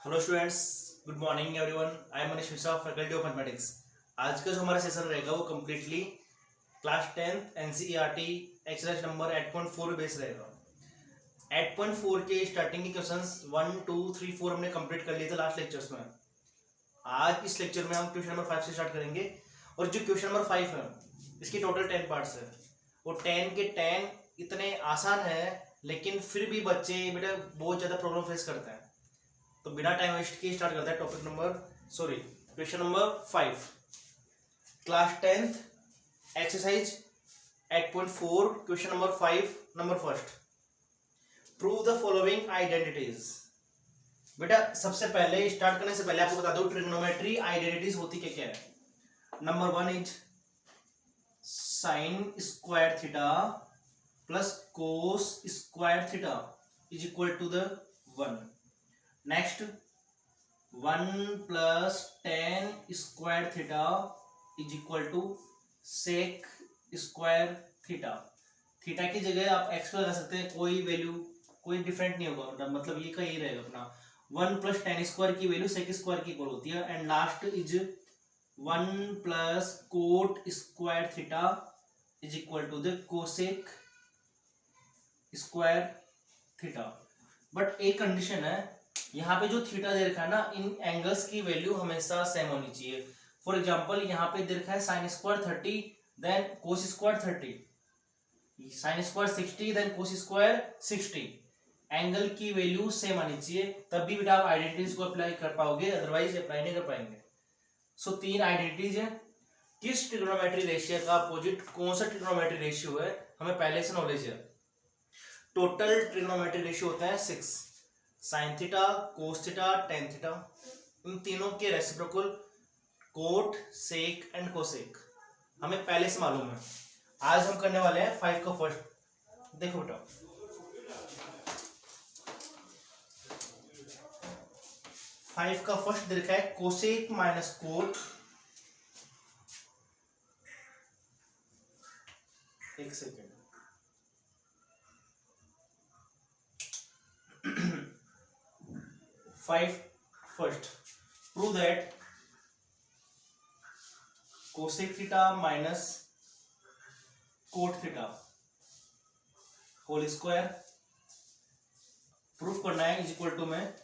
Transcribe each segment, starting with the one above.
Hello students, good morning everyone. I am Manish Mishra, faculty of mathematics. आज का जो हमारा सेशन रहेगा वो completely class 10th NCERT exercise number 8.4 पे बेस रहेगा। 8.4 के स्टार्टिंग के क्वेश्चंस 1, 2, 3, 4 हमने कंप्लीट कर लिए थे लास्ट लेक्चर्स में। आज इस लेक्चर में हम क्वेश्चन नंबर 5 से स्टार्ट करेंगे। और जो क्वेश्चन नंबर 5 है इसकी टोटल 10 पार्ट्स है। वो 10 के 10 इतने आसान है, लेकिन फिर भी बच्चे बेटा बहुत ज़्यादा प्रॉब्लम फेस करते हैं। तो बिना टाइम वेस्ट किए स्टार्ट करते हैं question number 5, class 10th exercise 8.4 question number 5 number first. Prove the following identities. बेटा सबसे पहले स्टार्ट करने से पहले आपको बता दो ट्रिग्नोमेट्री आइडेंटिटीज होती क्या क्या है। Number 1 is sine square theta plus cos square theta is equal to the 1। Next 1 plus tan square theta is equal to sec square theta. Theta की जगह आप एक्स लगा सकते हैं, कोई वैल्यू कोई डिफरेंट नहीं होगा, मतलब ये का यही रहेगा अपना। 1 प्लस टेन स्क्वायर की वैल्यू सेक स्क्वायर की इक्वल होती है। And last is 1 plus cot square theta is equal to the cosec square theta. But एक कंडीशन है, यहाँ पे जो थीटा दे रखा है ना, इन एंगल्स की वैल्यू हमेशा सेम होनी चाहिए। फॉर एग्जांपल यहाँ पे दे रखा है sine square 30 then cos square 30, sine square 60 then cos square 60। Angle की वैल्यू सेम आनी चाहिए, तब भी बेटा आप आइडेंटिटीज को अप्लाई कर पाओगे, अदरवाइज अप्लाई नहीं कर पाएंगे। सो 3 आइडेंटिटीज है। किस ट्रिग्नोमेट्री रेशियो का अपोजिट कौन सा ट्रिग्नोमेट्री रेशियो है हमें पहले से नॉलेज है। टोटल ट्रिग्नोमेट्री रेशियो होता है 6, sine theta, cos theta, tan theta. इन तीनों के reciprocal cot, sec and cosec हमें पहले से मालूम है। आज हम करने वाले हैं 5 का फर्स्ट। देखो बेटा, फाइव का फर्स्ट दे रखा है कोसेक माइनस कोट। एक second, five first prove that cosec theta minus cot theta whole square proof करना है इज इक्वल टू में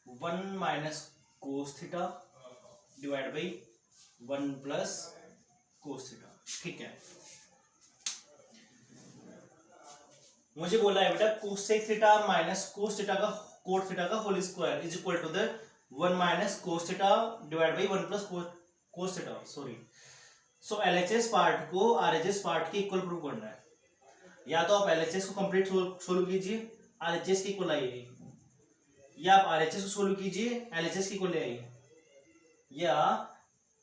1 minus cos theta divide by 1 plus cos theta. ठीक है, मुझे बोला है बेटा cosec theta minus cos theta का कोट थीटा का whole square is equal to the 1 minus cos theta divide by 1 plus cos theta. Sorry, so LHS part को RHS part के इक्वल प्रूव करना है। या तो आप एलएचएस को कंप्लीट सोल्व कीजिए, आरएचएस के इक्वल आइए, या आप आरएचएस को सोल्व कीजिए, एलएचएस के इक्वल ले आइए, या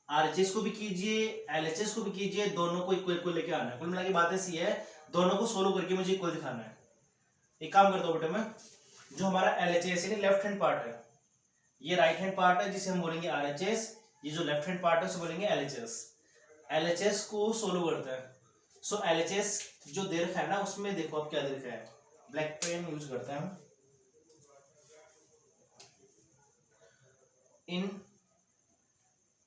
आरएचएस को भी कीजिए एलएचएस को भी कीजिए, दोनों को इक्वल इक्वल लेके आना है। कुल मिला के बात ऐसी है, दोनों को सोल्व करके मुझे इक्वल दिखाना है। एक काम करता हूँ बेटा, मैं जो हमारा एलएचएस है लेफ्ट हैंड पार्ट है, ये राइट हैंड पार्ट है जिसे हम बोलेंगे आरएचएस, ये जो लेफ्ट हैंड पार्ट है उसे बोलेंगे एलएचएस। एलएचएस को सोल्व करते हैं। सो एलएचएस जो दे रखा है ना, उसमें देखो आप क्या दे रखा है, ब्लैक पेन यूज करते हैं हम। इन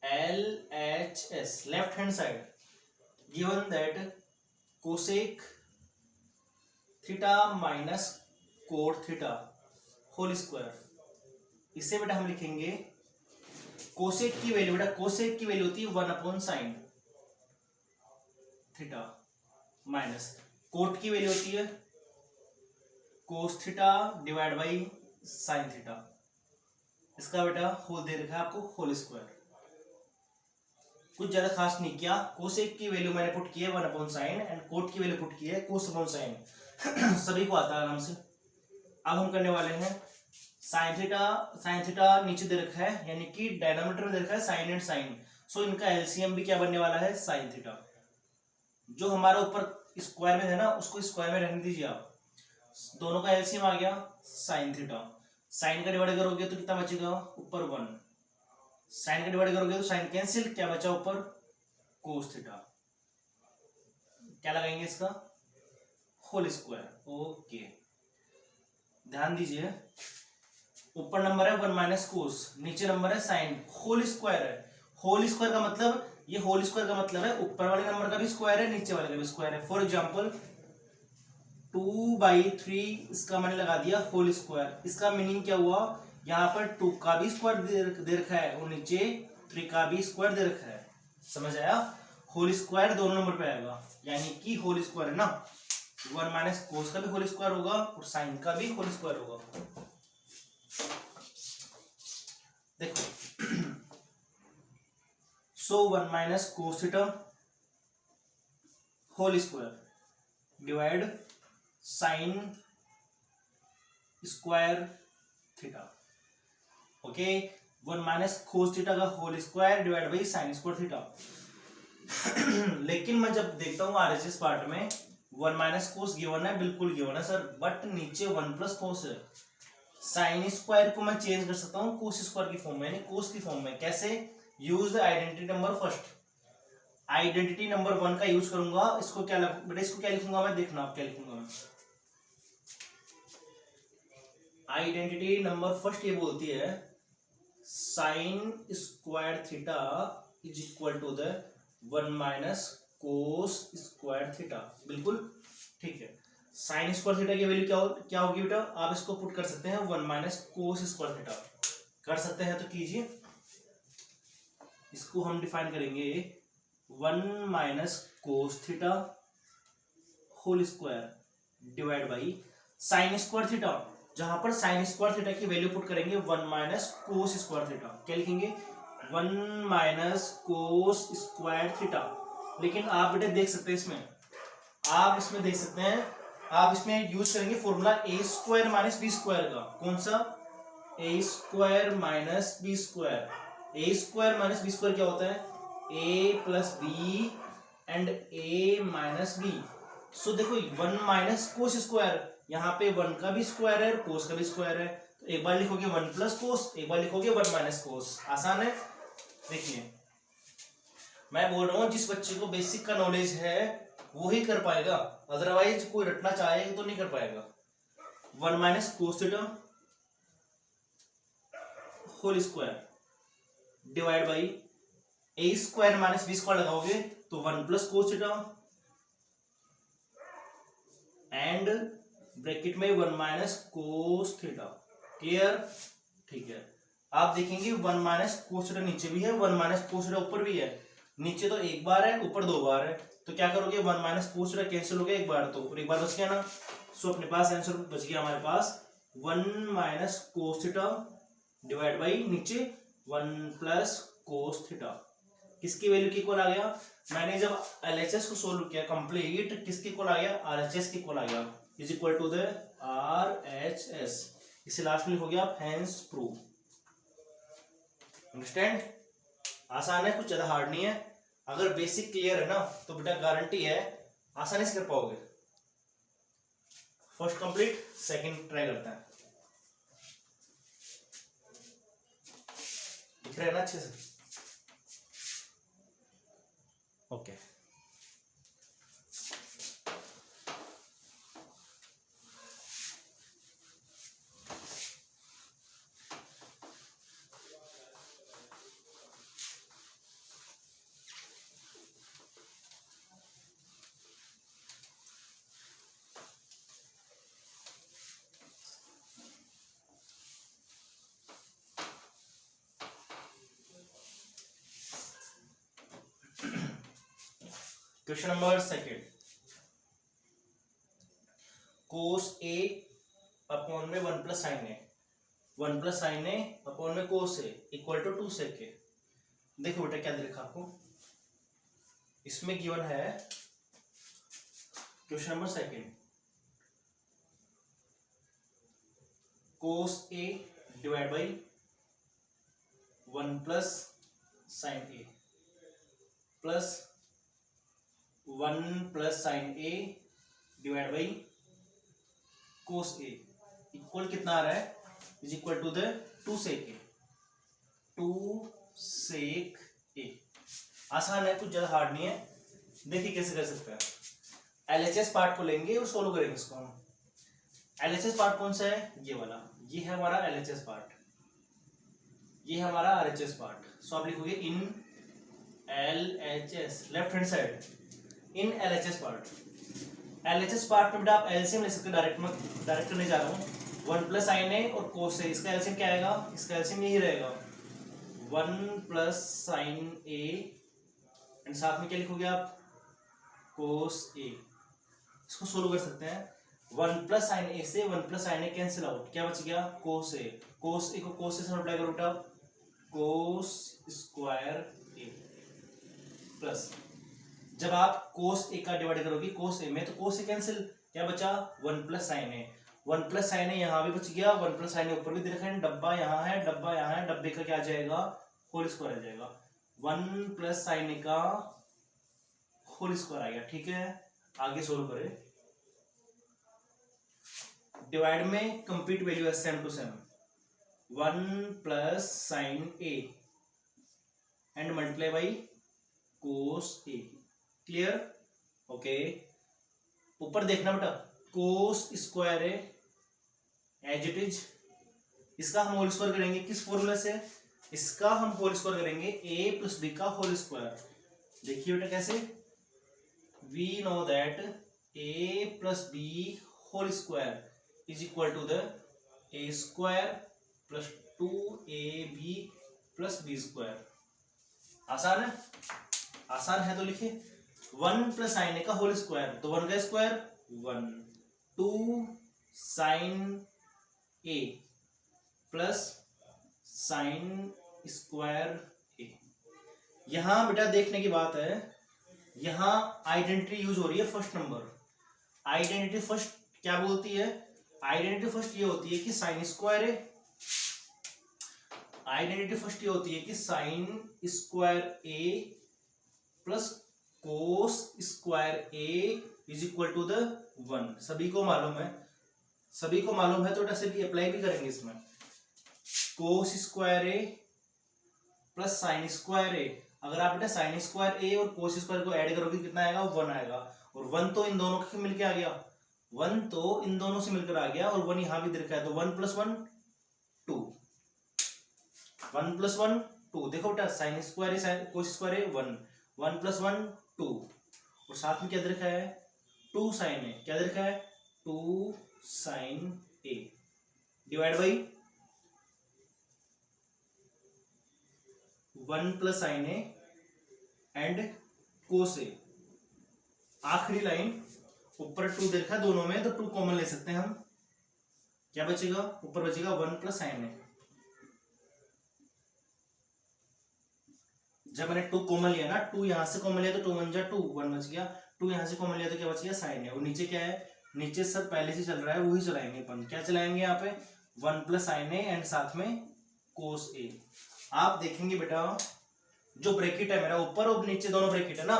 LHS left hand side given that cosec theta minus cot theta whole square, इससे बेटा हम लिखेंगे कोसेक की वैल्यू, बेटा कोसेक की वैल्यू होती है 1 upon sine theta, minus coat की वैल्यू होती है कोस theta divide by sine theta. इसका बेटा होल दे रखा है आपको होल स्क्वायर। कुछ ज्यादा खास नहीं किया, कोसेक की वैल्यू मैंने पुट की है 1 अपॉन साइन एंड कोट की वैल्यू पुट की है कोस अपॉन साइन। सभी को आता है आराम से। अब हम करने वाले हैं साइन थीटा। साइन थीटा नीचे दे रखा है, यानी कि डायनामीटर में दे रखा है साइन एंड साइन। सो इनका एलसीएम भी क्या बनने वाला है, साइन थीटा। जो हमारा ऊपर स्क्वायर में है ना, उसको स्क्वायर में रहने दीजिए आप। दोनों का एलसीएम आ गया साइन थीटा। साइन का डिवाइड करोगे तो कितना बचेगा, ऊपर 1। साइन का डिवाइड करोगे तो साइन कैंसिल, क्या बचा ऊपर कोस थीटा। क्या लगाएंगे इसका, होल स्क्वायर। ओके, ध्यान दीजिए ऊपर नंबर है 1 माइनस कोस, नीचे नंबर है साइन, होल स्क्वायर है। होल स्क्वायर का मतलब, ये होल स्क्वायर का मतलब है ऊपर वाले नंबर का भी स्क्वायर है, नीचे वाले का भी स्क्वायर है। फॉर एग्जांपल 2/3, इसका मैंने लगा दिया होल स्क्वायर। इसका मीनिंग क्या हुआ, यहाँ पर 2 का भी स्क्वायर दे रखा है और नीचे 3 का भी स्क्वायर दे रखा है। समझ आया? होल स्क्वायर दोनों नंबर पे आएगा, यानी कि होल स्क्वायर है ना, 1 माइनस कोस का भी होल स्क्वायर होगा और साइन का भी होल स्क्वायर होगा। देखो so 1 minus cos theta whole square divide sine square theta. Okay, 1 minus cos theta का whole square divide by sine square theta. लेकिन मैं जब देखता हूँ आरएचएस पार्ट में 1 माइनस कोस गिवन है, बिल्कुल गिवन है सर, बट नीचे 1 प्लस कोस है। साइन स्क्वायर को मैं चेंज कर सकता हूँ कोस स्क्वायर की फॉर्म में, यानी कोस की फॉर्म में। कैसे? Use the identity number first. Identity number 1 का यूज करूंगा। इसको क्या बेटा, इसको क्या लिखूंगा मैं, देखना आप क्या लिखूंगा मैं। आइडेंटिटी नंबर फर्स्ट ये बोलती है sine square theta is equal to the 1 minus cos square theta. बिल्कुल ठीक है। साइन स्क्वायर थीटा की वैल्यू क्या होगी बेटा, आप इसको पुट कर सकते हैं 1 माइनस कोस स्क्वायर थीटा। कर सकते हैं तो कीजिए। इसको हम डिफाइन करेंगे 1 minus cos theta whole square divide by sine square theta, जहां पर साइन स्क्वायर थीटा की वैल्यू पुट करेंगे 1 माइनस कोस स्क्वायर थीटा। क्या लिखेंगे? 1 माइनस कोस स्क्वायर थीटा। लेकिन आप बेटे देख सकते हैं इसमें, आप इसमें देख सकते हैं, आप इसमें यूज करेंगे formula A square minus B square का। कौन सा? A square minus B square. A square minus B square क्या होता है? A plus B and A minus B. So देखो 1 माइनस कोस स्क्वायर, यहाँ पे 1 का भी स्क्वायर है, कोस का भी स्क्वायर है, तो एक बार लिखोगे 1 प्लस कोस, एक बार लिखोगे 1 माइनस कोस। आसान है। देखिए मैं बोल रहा हूँ जिस बच्चे को बेसिक का नॉलेज है वो ही कर पाएगा, अदरवाइज कोई रटना चाहेगा तो नहीं कर पाएगा। 1 minus cos theta whole square divide by A square minus B square लगाओगे तो 1 plus cos theta and bracket में 1 माइनस कोस थीटा। क्लियर? ठीक है। आप देखेंगे 1 माइनस कोस थीटा नीचे भी है, 1 माइनस कोस थीटा ऊपर भी है। नीचे तो एक बार है, ऊपर 2 बार है, तो क्या करोगे 1 माइनस कोस थीटा कैंसिल हो गया एक बार, तो और एक बार बच गया ना। सो अपने पास आंसर बच गया हमारे पास 1 minus cos theta divide by नीचे 1 प्लस कोस थीटा। किसकी वैल्यू की इक्वल आ गया? मैंने जब एलएचएस को सोल्व किया कंप्लीट, किसके इक्वल आ गया? आरएचएस के इक्वल आ गया, is equal to the RHS. इसे लास्ट में लिखोगे आप, हेंस प्रूव। अंडरस्टैंड? आसान है, कुछ ज्यादा हार्ड नहीं है। अगर बेसिक क्लियर है ना तो बेटा गारंटी है आसानी से कर पाओगे। फर्स्ट कंप्लीट, सेकंड ट्राई करते हैं। दिख रहा है ना अच्छे से? ओके। क्वेश्चन नंबर सेकंड, कोस ए अपॉन में 1 प्लस साइन ए, 1 प्लस साइन ए अपॉन में कोस ए इक्वल टू 2 सेक ए। देखो बेटा क्या देखा आपको इसमें गिवन है। Question number second, cos A divide by 1 plus sine A plus 1 plus sine A divide by cos A equal कितना आ रहा है? इज इक्वल टू द 2 सेक ए। 2 सेक ए आसान है, कुछ ज्यादा हार्ड नहीं है। देखिए कैसे कर सकते हैं। एलएचएस पार्ट को लेंगे और सोल्व करेंगे इसको हम। एलएचएस पार्ट कौन सा है, ये वाला, ये है हमारा एलएचएस पार्ट, ये है हमारा आरएचएस पार्ट। सो आप लिखोगे इन एलएचएस, लेफ्ट हैंड साइड, इन एलएचएस पार्ट। एलएचएस पार्ट में बेटा आप एलसीएम ले सकते हो, डायरेक्ट करने जा रहा हूँ। 1 प्लस साइन ए और कोस ए, इसका एलसीएम क्या आएगा, इसका एलसीएम यही रहेगा 1 प्लस साइन ए, एंड साथ में क्या लिखोगे आप, कोस ए। इसको सोल्व कर सकते हैं, 1 प्लस साइन ए से 1 प्लस साइन ए कैंसिल आउट, क्या बच गया, कोस ए। कोस ए को कोस ए से मल्टीप्लाई करो बेटा, कोस स्क्वायर ए, प्लस जब आप कोस ए का डिवाइड करोगे कोस ए में, तो कोस ए कैंसिल, क्या बचा, 1 प्लस साइन ए। 1 प्लस साइन ए यहाँ भी बच गया, 1 प्लस साइन ए ऊपर भी दे रखा है, डब्बा यहाँ है, डब्बा यहाँ है, डब्बे का क्या आ जाएगा, होल स्क्वायर आ जाएगा, 1 प्लस साइन ए का होल स्क्वायर आ गया। ठीक है, आगे सोल्व करें। डिवाइड में कंप्लीट वैल्यू है same to same, 1 plus sine A and multiply by cos A. Clear, okay. ऊपर देखना बेटा, cos square A as it is, इसका हम होल स्क्वायर करेंगे किस फॉर्मूले से, इसका हम होल स्क्वायर करेंगे a प्लस बी का होल स्क्वायर। देखिए बेटा कैसे, we know that a plus B whole square is equal to the a square plus 2ab plus B square. आसान है, आसान है तो लिखिए 1 प्लस साइन ए का होल स्क्वायर, तो 1 का स्क्वायर 1, 2 साइन ए प्लस साइन स्क्वायर ए। यहां बेटा देखने की बात है, यहां आइडेंटिटी यूज हो रही है फर्स्ट नंबर। आइडेंटिटी फर्स्ट क्या बोलती है, आइडेंटिटी फर्स्ट ये होती है कि sine square A, identity first ये होती है कि sine square A plus cos square A is equal to the 1। सभी को मालूम है, सभी को मालूम है, तो ऐसे भी अप्लाई भी करेंगे इसमें, कोस square A plus sign square ए। अगर आप बेटा साइन स्क्वायर ए और कोस स्क्वायर को ऐड करोगे कितना आएगा, 1 आएगा, और 1 तो इन दोनों के मिलके आ गया, 1 तो इन दोनों से मिलकर आ गया, और 1 यहां भी दिखा है, तो 1 प्लस 1 2, 1 प्लस 1 2। देखो बेटा साइन स्क्वायर ए कोस स्क्वायर ए 1, 1 प्लस 1 2, और साथ में क्या दे रखा है, 2 साइन ए, क्या दे रखा है, 2 sine A, divide by 1 plus sine A and cos A. आखिरी लाइन ऊपर 2 दे रखा है दोनों में, तो 2 कॉमन ले सकते हैं हम, क्या बचेगा, ऊपर बचेगा 1 प्लस साइन ए। जब मैंने 2 कॉमन लिया ना, 2 यहां से कॉमन लिया तो 2 1 जा 2, 1 बच गया, 2 यहां से कॉमन लिया तो क्या बच गया, साइन है, और नीचे क्या है, नीचे सब पहले से चल रहा है वही चलाएंगे अपन। क्या चलाएंगे यहाँ पे, 1 प्लस साइन ए एंड साथ में कोस ए। आप देखेंगे बेटा जो ब्रैकेट है मेरा ऊपर और नीचे दोनों ब्रैकेट है ना,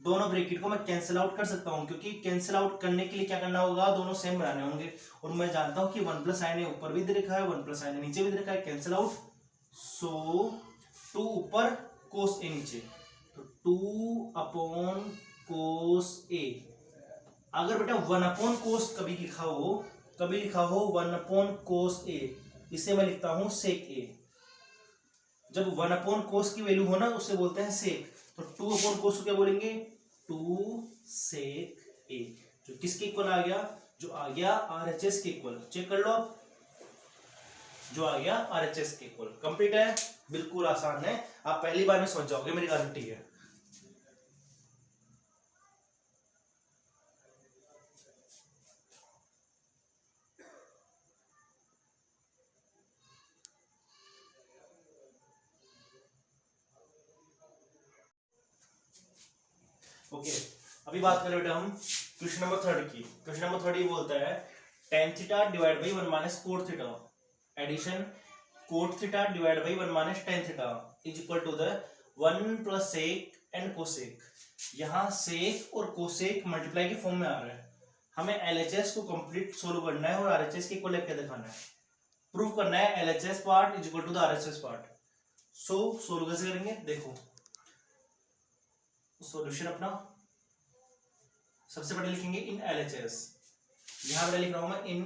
दोनों ब्रैकेट को मैं कैंसिल आउट कर सकता हूँ, क्योंकि कैंसिल आउट करने के लिए क्या करना होगा, दोनों सेम बनाने होंगे, और मैं जानता हूँ कि 1 प्लस साइन ए ऊपर भी दे रखा है, 1 प्लस साइन ए नीचे भी दे रखा है, कैंसिल आउट। सो 2 ऊपर कोस ए नीचे, तो 2 अपॉन कोस ए। अगर बेटा 1 अपॉन कोस कभी लिखा हो, 1 अपॉन कोस ए, इसे मैं लिखता हूं सेक ए। जब 1 अपॉन कोस की वैल्यू हो ना, उससे बोलते हैं सेक, तो 2 अपॉन कोस को क्या बोलेंगे, 2 सेक ए, जो किसके इक्वल आ गया, जो आ गया आरएचएस के इक्वल। चेक कर लो आप, जो आ गया आरएचएस के इक्वल। कंप्लीट है, बिल्कुल आसान है, आप पहली बार में समझ जाओगे, मेरी गारंटी है। ओके, अभी बात करें बेटा हम क्वेश्चन नंबर 3 की। क्वेश्चन नंबर 3 ये बोलता है tan theta divide by 1 minus cot theta, addition cot theta divide by 1 minus tan theta is equal to the 1 plus sec and cosec. यहाँ सेक और कोसेक मल्टीप्लाई के फॉर्म में आ रहा है, हमें एलएचएस को कंप्लीट सोल्व करना है और आरएचएस के इक्वल लेके दिखाना है, प्रूव करना है LHS part is equal to the RHS part. So solve कैसे करेंगे, देखो सॉल्यूशन अपना सबसे पहले लिखेंगे इन एलएचएस, यहां पे लिख रहा हूं मैं इन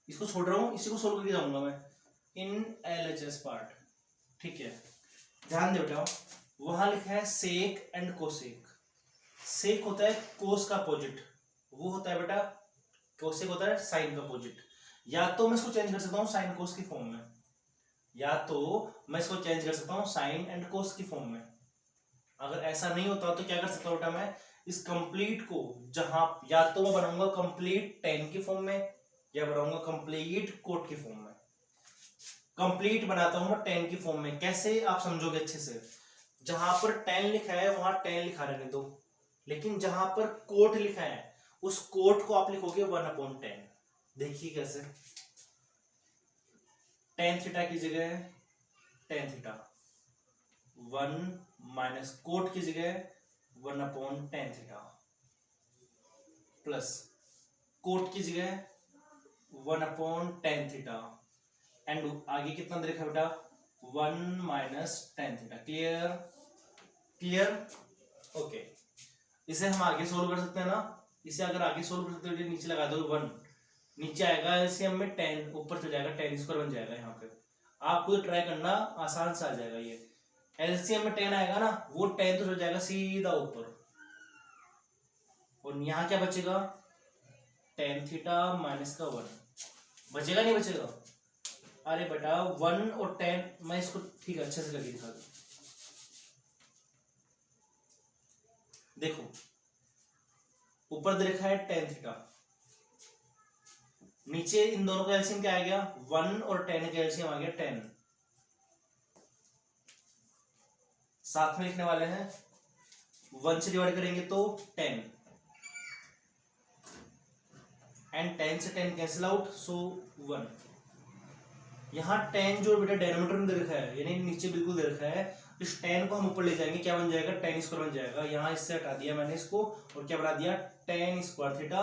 इसको छोड़ रहा हूँ, इसी को सोल्व करके जाऊंगा मैं इन LHS पार्ट। ठीक है, ध्यान दे बेटा, वहां लिखा है सेक एंड कोसेक। सेक होता है कोस का अपोजिट, वो होता है बेटा कोसेक होता है साइन का अपोजिट। या तो मैं इसको चेंज कर सकता हूँ साइन कोस की फॉर्म में, या तो मैं इसको चेंज कर सकता हूँ साइन एंड कोस की फॉर्म में। अगर ऐसा नहीं होता तो क्या कर सकता हूँ बेटा, मैं इस कंप्लीट को जहां या तो मैं बनाऊंगा कंप्लीट टेन की फॉर्म में या बनाऊंगा कंप्लीट कोट की फॉर्म में। कंप्लीट बनाता हूं मैं टेन की फॉर्म में, कैसे आप समझोगे अच्छे से। जहां पर 10 लिखा है वहां 10 लिखा रहने दो, लेकिन जहां पर कोट लिखा है उस कोट को आप लिखोगे 1/10। देखिए कैसे, टेन थीटा की जगह टेन थीटा, 1 माइनस कोट की जगह 1/10 थीटा, प्लस कोट की जगह 1/10 थीटा, एंड आगे कितना दे रखा है बेटा 1 minus 10 theta. Clear clear, okay. इसे हम आगे सोल्व कर सकते हैं ना, इसे अगर आगे सोल्व कर सकते हो नीचे लगा दो 1, नीचे आएगा एलसीएम में 10, ऊपर चल जाएगा 10 स्क्वायर बन जाएगा। यहाँ पे आपको ट्राई करना, आसान सा आ जाएगा। ये एलसीएम में 10 आएगा ना, वो 10 तो चल जाएगा सीधा ऊपर, और यहाँ क्या बचेगा tan थीटा माइनस का 1 बचेगा, नहीं बचेगा। अरे बेटा 1 और 10, मैं इसको ठीक है अच्छे से करके दिखा दूं। देखो ऊपर दे रखा है tan थीटा, नीचे इन दोनों का एलसीएम क्या आ गया 1 और 10 का एलसीएम आ गया 10। साथ में लिखने वाले हैं 1 से डिवाइड करेंगे तो 10, एंड 10 से 10 कैंसिल आउट, सो 1। यहाँ 10 जो बेटा डेनोमीटर में दे रखा है, यानी नीचे बिल्कुल दे रखा है, इस 10 को हम ऊपर ले जाएंगे, क्या बन जाएगा 10 स्क्वायर बन जाएगा। यहाँ इससे हटा दिया मैंने इसको, और क्या बना दिया tan square theta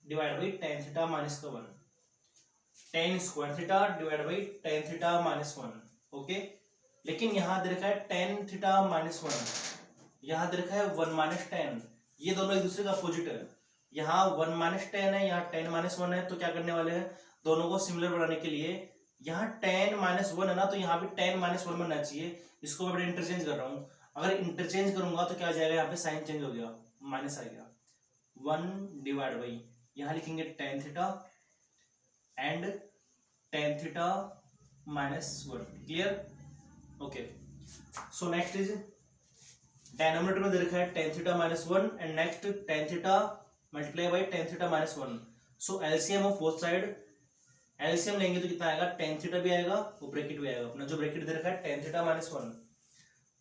divide by tan theta minus का 1, tan square theta divide by tan theta minus 1। Okay, लेकिन यहाँ दे रखा है tan थीटा माइनस 1, यहाँ दे रखा है 1 माइनस 10, ये दोनों एक दूसरे का अपोजिट है। यहाँ 1 माइनस 10 है, यहाँ 10 माइनस 1 है, तो क्या करने वाले हैं दोनों को सिमिलर बनाने के लिए, यहाँ 10 माइनस 1 है ना, तो यहाँ भी 10 माइनस 1 बनना चाहिए। इसको मैं इंटरचेंज कर रहा हूँ, अगर इंटरचेंज करूंगा तो क्या आ जाएगा, यहाँ पे साइन चेंज हो गया, माइनस आ गया 1 डिवाइड बाई, यहाँ लिखेंगे tan theta and tan theta minus 1। Clear, okay. So next is denominator में दे रखा है tan theta minus 1 and next tan theta multiply by tan theta minus 1। So LCM of both side, LCM लेंगे तो कितना आएगा tan theta भी आएगा और ब्रैकेट भी आएगा, अपना जो ब्रैकेट दे रखा है tan थीटा माइनस 1।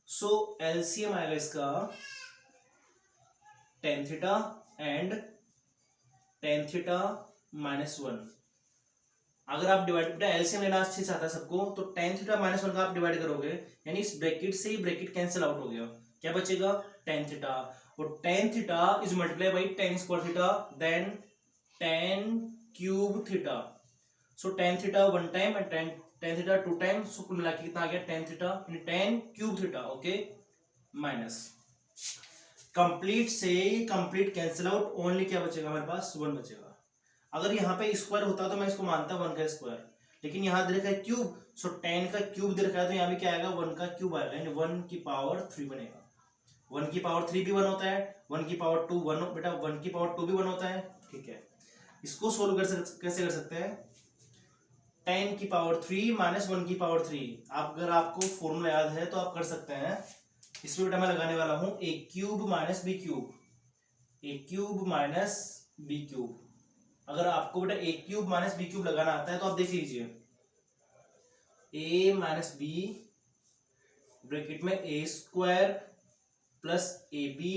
सो एलसीएम आएगा इसका tan theta and tan theta minus 1। अगर आप डिवाइड, एलसीएम लेना अच्छे से आता है सबको, तो tan थीटा माइनस 1 का आप डिवाइड करोगे, यानी इस ब्रैकेट से ही ब्रैकेट कैंसिल आउट हो गया, क्या बचेगा tan थीटा, और tan theta is multiply by tan square theta then tan cube theta. So tan theta 1 time and tan theta 2 time, so कुल मिला के कितना आ गया tan theta tan cube theta. Okay, minus complete से complete cancel out, only क्या बचेगा हमारे पास 1 बचेगा। अगर यहाँ पे स्क्वायर होता तो मैं इसको मानता 1 का स्क्वायर, लेकिन यहाँ दे रखा है क्यूब, सो tan का क्यूब दे रखा है, तो यहाँ भी क्या आएगा 1 का क्यूब आएगा, यानी 1 की पावर 3 बनेगा। 1 की पावर 3 भी 1 होता है, 1 की पावर 2 1, बेटा 1 की पावर 2 भी 1 होता है। ठीक है, इसको सोल्व कैसे कर सकते हैं, 10 की पावर 3 माइनस 1 की पावर 3। अगर आपको फॉर्मूला याद है तो आप कर सकते हैं। इसमें बेटा मैं लगाने वाला हूं a cube minus B cube, a cube minus B cube. अगर आपको बेटा a cube minus B cube लगाना आता है तो आप देख लीजिए, a माइनस बी ब्रैकेट में a square plus A B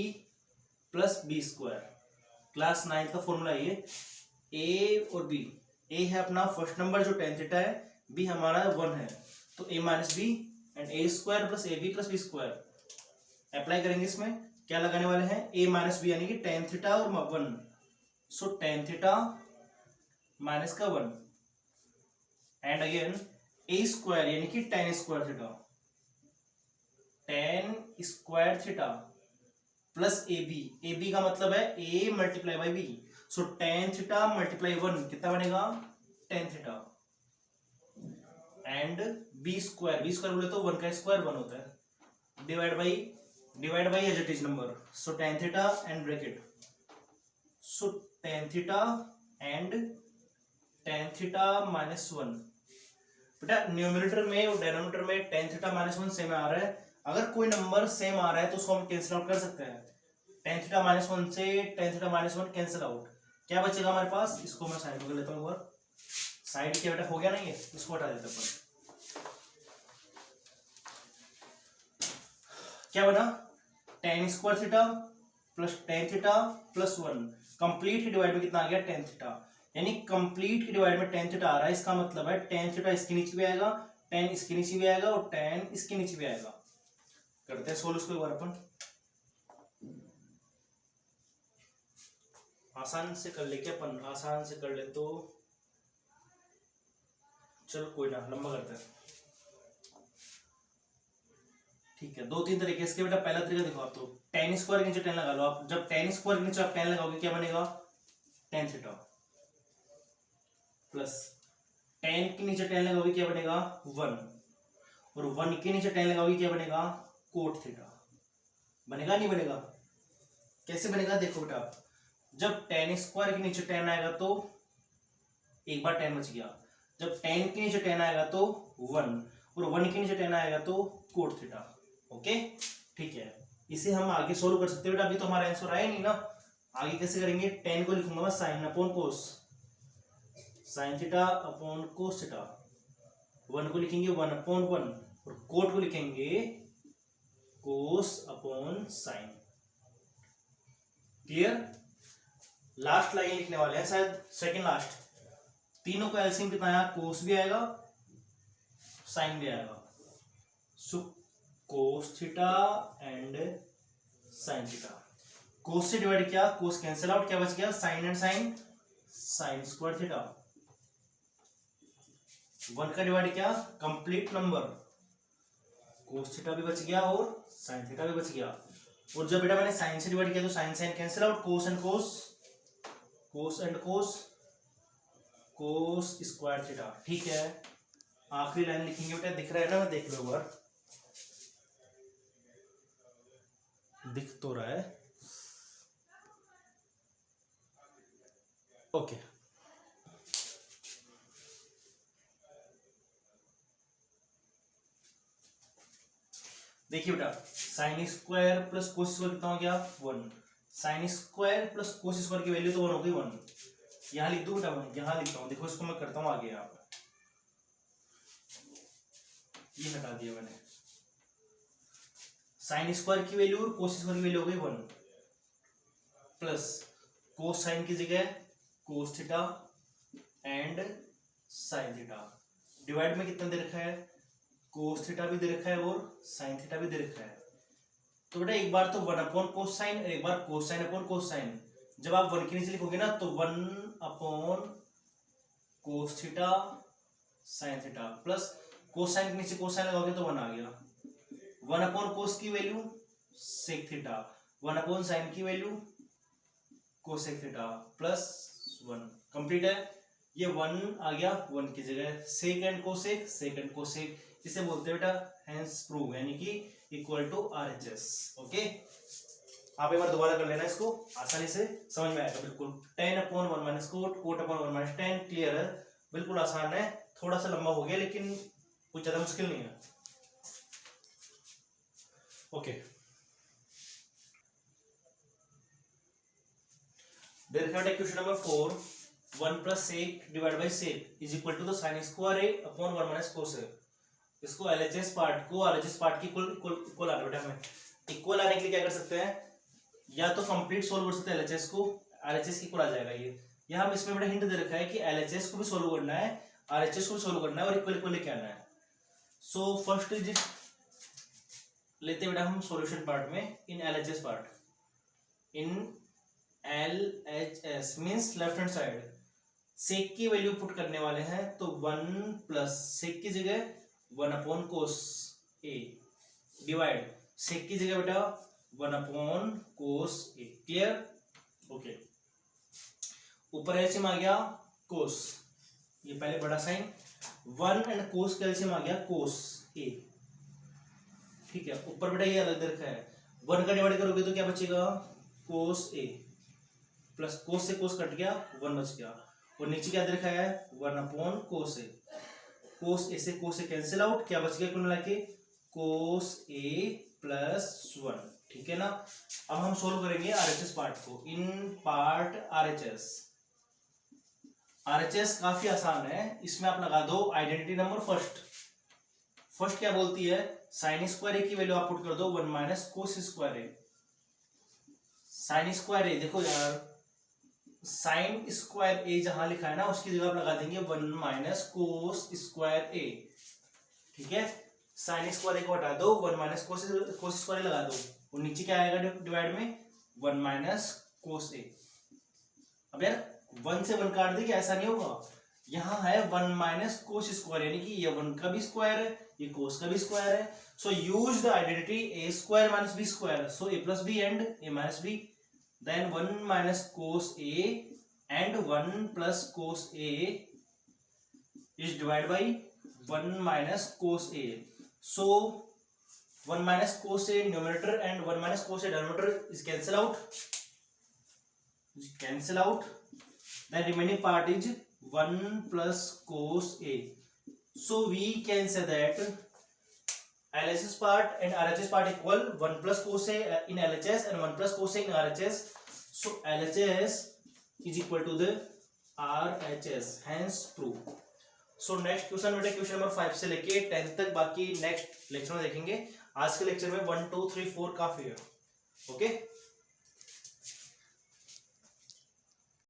plus B square, class 9 का फॉर्मूला ये। a और b, a है अपना फर्स्ट नंबर जो tan थीटा है, b हमारा 1 है, तो a minus b and a square plus A B plus B square apply करेंगे। इसमें क्या लगाने वाले हैं a माइनस बी, यानी कि tan थीटा और 1, सो tan थीटा माइनस का 1 एंड अगेन a स्क्वायर यानी कि tan square theta, tan square theta plus ए बी का मतलब है a multiply by b, so tan theta multiply 1 कितना बनेगा tan theta and b square बोले तो 1 का स्क्वायर 1 होता है, divide by as it is number, so tan theta and bracket, so tan theta and tan theta minus 1। बेटा numerator में और डिनोमिनेटर में टेन थीटा माइनस 1 सेम आ रहा है, अगर कोई नंबर सेम आ रहा है तो उसको हम कैंसिल आउट कर सकते हैं। टेन थीटा माइनस 1 से ten theta minus 1 cancel out, क्या बचेगा हमारे पास, इसको मैं साइड कर लेता हूँ एक बार, साइड क्या बेटा हो गया नहीं है, इसको हटा देते हैं। क्या बना, ten square theta plus tan theta plus 1, complete की डिवाइड में कितना आ गया, टेन थीटा, यानी कंप्लीट की डिवाइड में टेन थीटा आ रहा है, इसका मतलब है टेन थीटा इसके नीचे भी आएगा, टेन इसके नीचे भी आएगा और टेन इसके नीचे भी आएगा। करते हैं सोल्व इसको एक बार अपन, आसान से कर ले क्या अपन, आसान से कर ले तो चलो कोई ना, लंबा करते हैं। ठीक है, दो तीन तरीके इसके बेटा, पहला तरीका देखो आप, तो टेन स्क्वायर के नीचे टेन लगा लो आप, जब टेन स्क्वायर के नीचे आप टेन लगाओगे क्या बनेगा, टेन थीटा, प्लस टेन के नीचे टेन लगाओगे क्या बनेगा 1, और 1 के नीचे टेन लगाओगे क्या बनेगा कोट थीटा, बनेगा नहीं बनेगा, कैसे बनेगा देखो बेटा, जब टेन स्क्वायर के नीचे टेन आएगा तो एक बार टेन बच गया, जब टेन के नीचे टेन आएगा तो 1, और 1 के नीचे टेन आएगा तो कोट थीटा। ओके ठीक है, इसे हम आगे सोल्व कर सकते हैं बेटा, अभी तो हमारा आंसर आया नहीं ना, आगे कैसे करेंगे, टेन को लिखूंगा मैं sign upon cos, sine theta upon cos theta, 1 को लिखेंगे 1 अपॉन 1, और कोट को लिखेंगे कोस upon sine. Clear, last line लिखने वाले हैं शायद, सेकंड लास्ट, तीनों का एलसीएम कितना आया, कोस भी आएगा साइन भी आएगा, so cos theta and sine theta, cos से डिवाइड किया, कोस कैंसिल आउट, क्या बच गया sine and sine, sine square theta, 1 का डिवाइड किया कंप्लीट नंबर, कोस थीटा भी बच गया और साइन थीटा भी बच गया, और जब बेटा मैंने साइन से डिवाइड किया तो sine sine cancel out, cos and cos, cos and cos, cos square theta. ठीक है, आखिरी लाइन लिखेंगे बेटा, दिख रहा है ना, मैं देख लो एक बार, दिख तो रहा है, ओके देखिए बेटा, sine square plus cos square कितना हो गया 1, sine square plus cos square की वैल्यू तो 1 हो गई 1, यहां लिख दो बेटा, मैं यहां लिखता हूं, देखो इसको मैं करता हूं आगे, यहाँ पे ये हटा दिया मैंने, साइन स्क्वायर की वैल्यू और कोस स्क्वायर की वैल्यू हो गई 1, प्लस कोस साइन की जगह कोस theta and sine theta, divide में कितना दे रखा है, कोस थीटा भी दे रखा है और साइन थीटा भी दे रखा है, तो बेटा एक बार तो 1 अपॉन कोस साइन, एक बार cos sine upon cos sine, जब आप 1 के नीचे लिखोगे ना तो 1 upon cos theta sine theta, plus cos sine के नीचे कोस साइन लगाओगे तो 1 आ गया, 1 अपॉन कोस की value sec theta, 1 upon sine की value cosec theta plus 1, complete है, ये 1 आ गया 1 की जगह, सेक एंड कोसेक, इसे बोलते हैं बेटा हेंस प्रूव, यानी कि इक्वल टू आरएचएस। ओके, आप एक बार दोबारा कर लेना, इसको आसानी से समझ में आएगा बिल्कुल, tan upon 1 minus cot, cot upon 1 minus tan, clear है, बिल्कुल आसान है, थोड़ा सा लंबा हो गया लेकिन कुछ ज्यादा मुश्किल नहीं है। Okay, question number 4, 1 plus sec divide by sec is equal to the sine square A upon 1 minus cos A, इसको एलएचएस पार्ट को आरएचएस पार्ट की इक्वल आने बेटा, हमें इक्वल आने के लिए क्या कर सकते हैं, या तो कंप्लीट सोल्व कर सकते हैं एलएचएस को, आरएचएस की इक्वल आ जाएगा ये, यहाँ इसमें बेटा हिंट दे रखा है कि एलएचएस को भी सोल्व करना है, आरएचएस को भी सोल्व करना है और इक्वल लेके आना है। सो फर्स्ट डिजिट लेते बेटा हम सॉल्यूशन पार्ट में, in LHS part, in LHS means left hand side, sec की वैल्यू पुट करने वाले हैं, तो 1 प्लस सेक की जगह 1 अपॉन कोस ए डिवाइड सेक की जगह बेटा 1 upon cos A, clear. Okay, ऊपर एलसीएम आ गया कोस, ये पहले बड़ा साइन 1 एंड कोस का एलसीएम आ गया कोस ए, ठीक है। ऊपर बेटा ये अलग रखा है, 1 का डिवाइड करोगे तो क्या बचेगा कोस ए, प्लस कोस से कोस कट गया 1 बच गया, और नीचे क्या देखा है 1 अपॉन कोस ए, कोस ए से कोस ए कैंसिल आउट, क्या बच गया कुल मिला के कोस ए प्लस 1, ठीक है ना। अब हम सोल्व करेंगे आरएचएस पार्ट को। इन पार्ट आरएचएस, आरएचएस काफी आसान है, इसमें आप लगा दो आइडेंटिटी नंबर फर्स्ट क्या बोलती है साइन स्क्वायर ए की वैल्यू आप पुट कर दो 1 माइनस कोस स्क्वायर ए, साइन स्क्वायर ए देखो यार साइन स्क्वायर ए जहां लिखा है ना उसकी जगह आप लगा देंगे 1 माइनस कोस स्क्वायर ए, ठीक है। साइन स्क्वायर ए को हटा दो 1 माइनस कोस स्क्वायर ए लगा दो, और नीचे क्या आएगा डिवाइड में 1 माइनस कोस ए। अब यार 1 से 1 काट देंगे ऐसा नहीं होगा, यहाँ है 1 माइनस कोस स्क्वायर, यानी कि ये 1 का भी स्क्वायर है ये कोस का भी स्क्वायर है, so use the identity A square minus B square, so A plus B and A minus B, then 1 minus cos A and 1 plus cos A is divided by 1 minus cos A. So 1 minus cos A numerator and 1 minus cos A denominator is cancel out. The remaining part is 1 plus cos A. So we can say that LHS part and RHS part equal 1 plus cos A in LHS and 1 plus cos A in RHS. So LHS is equal to the RHS, hence proof. So next question बेटा question number 5 से लेके 10 तक बाकी next lecture में देखेंगे। आज के lecture में 1 2 3 4 काफी है, ओके।